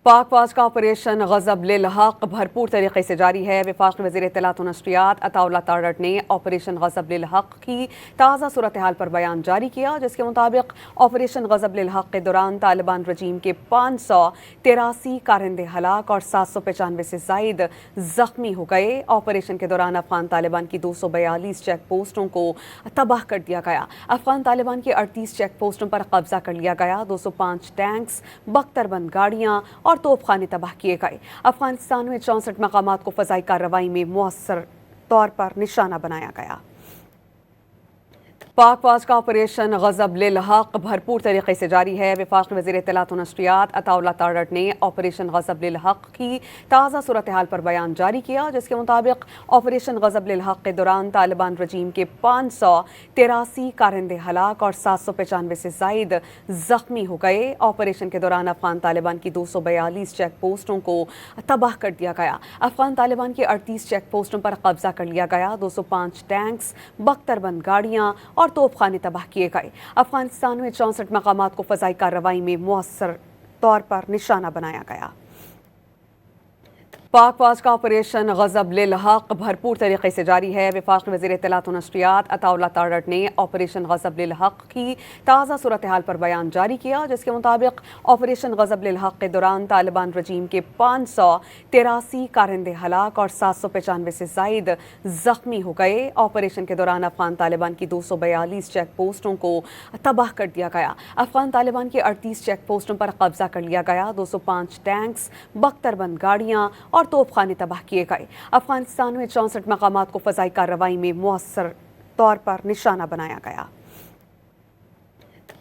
पाक फौज का ऑपरेशन गज़ब लिल हक भरपूर तरीके से जारी है। वफाकी वज़ीर इत्तलात व नशरियात अताउल्लाह तारड़ ने ऑपरेशन गज़ब लिल हक की ताज़ा सूरत हाल पर बयान जारी किया, जिसके मुताबिक ऑपरेशन गज़ब लिल हक के दौरान तालिबान रजीम के 583 कारिंदे हलाक और 795 से जायद जख्मी हो गए। ऑपरेशन के दौरान अफगान तालिबान की 242 चेक पोस्टों को तबाह कर दिया गया। अफगान तालिबान की 38 चेक पोस्टों पर कब्जा कर लिया गया। 205 टैंक्स, बख्तरबंद गाड़ियाँ और तोपखाने तबाह किए गए। अफगानिस्तान में 64 मकामात को फ़ज़ाई कार्रवाई में मुअस्सर तौर पर निशाना बनाया गया। पाक फौज का ऑपरेशन गज़ब लिल हक भरपूर तरीके से जारी है। वफाकी वज़ीर इत्तलात व नशरियात अताउल्लाह तारड़ ने ऑपरेशन गज़ब लिल हक की ताज़ा सूरत हाल पर बयान जारी किया, जिसके मुताबिक ऑपरेशन गज़ब लिल हक के दौरान तालिबान रजीम के 583 कारिंदे हलाक और 795 से जायद जख्मी हो गए। ऑपरेशन के दौरान अफगान तालिबान की 242 चेक पोस्टों को तबाह कर दिया गया। अफगान तालिबान की 38 चेक पोस्टों पर कब्जा कर लिया गया। 205 टैंक्स, बख्तरबंद गाड़ियाँ और तोपखाने तबाह किए गए। अफगानिस्तान में 64 मकामात को फ़ज़ाई कार्रवाई में मुअस्सर तौर पर निशाना बनाया गया। पाक फौज का ऑपरेशन गज़ब लिल हक भरपूर तरीके से जारी है। वफाकी वज़ीर इत्तलात व नशरियात अताउल्लाह तारड़ ने ऑपरेशन गज़ब लिल हक की ताज़ा सूरत हाल पर बयान जारी किया, जिसके मुताबिक ऑपरेशन गज़ब लिल हक के दौरान तालिबान रजीम के 583 कारिंदे हलाक और 795 से जायद जख्मी हो गए। ऑपरेशन के दौरान अफगान तालिबान की 242 चेक पोस्टों को तबाह कर दिया गया। अफगान तालिबान की 38 चेक पोस्टों पर कब्जा कर लिया गया। 205 टैंक्स, बख्तरबंद गाड़ियाँ और तोपखाने तबाह किए गए। अफगानिस्तान में 64 मकामात को फ़ज़ाई कार्रवाई में मुअस्सर तौर पर निशाना बनाया गया।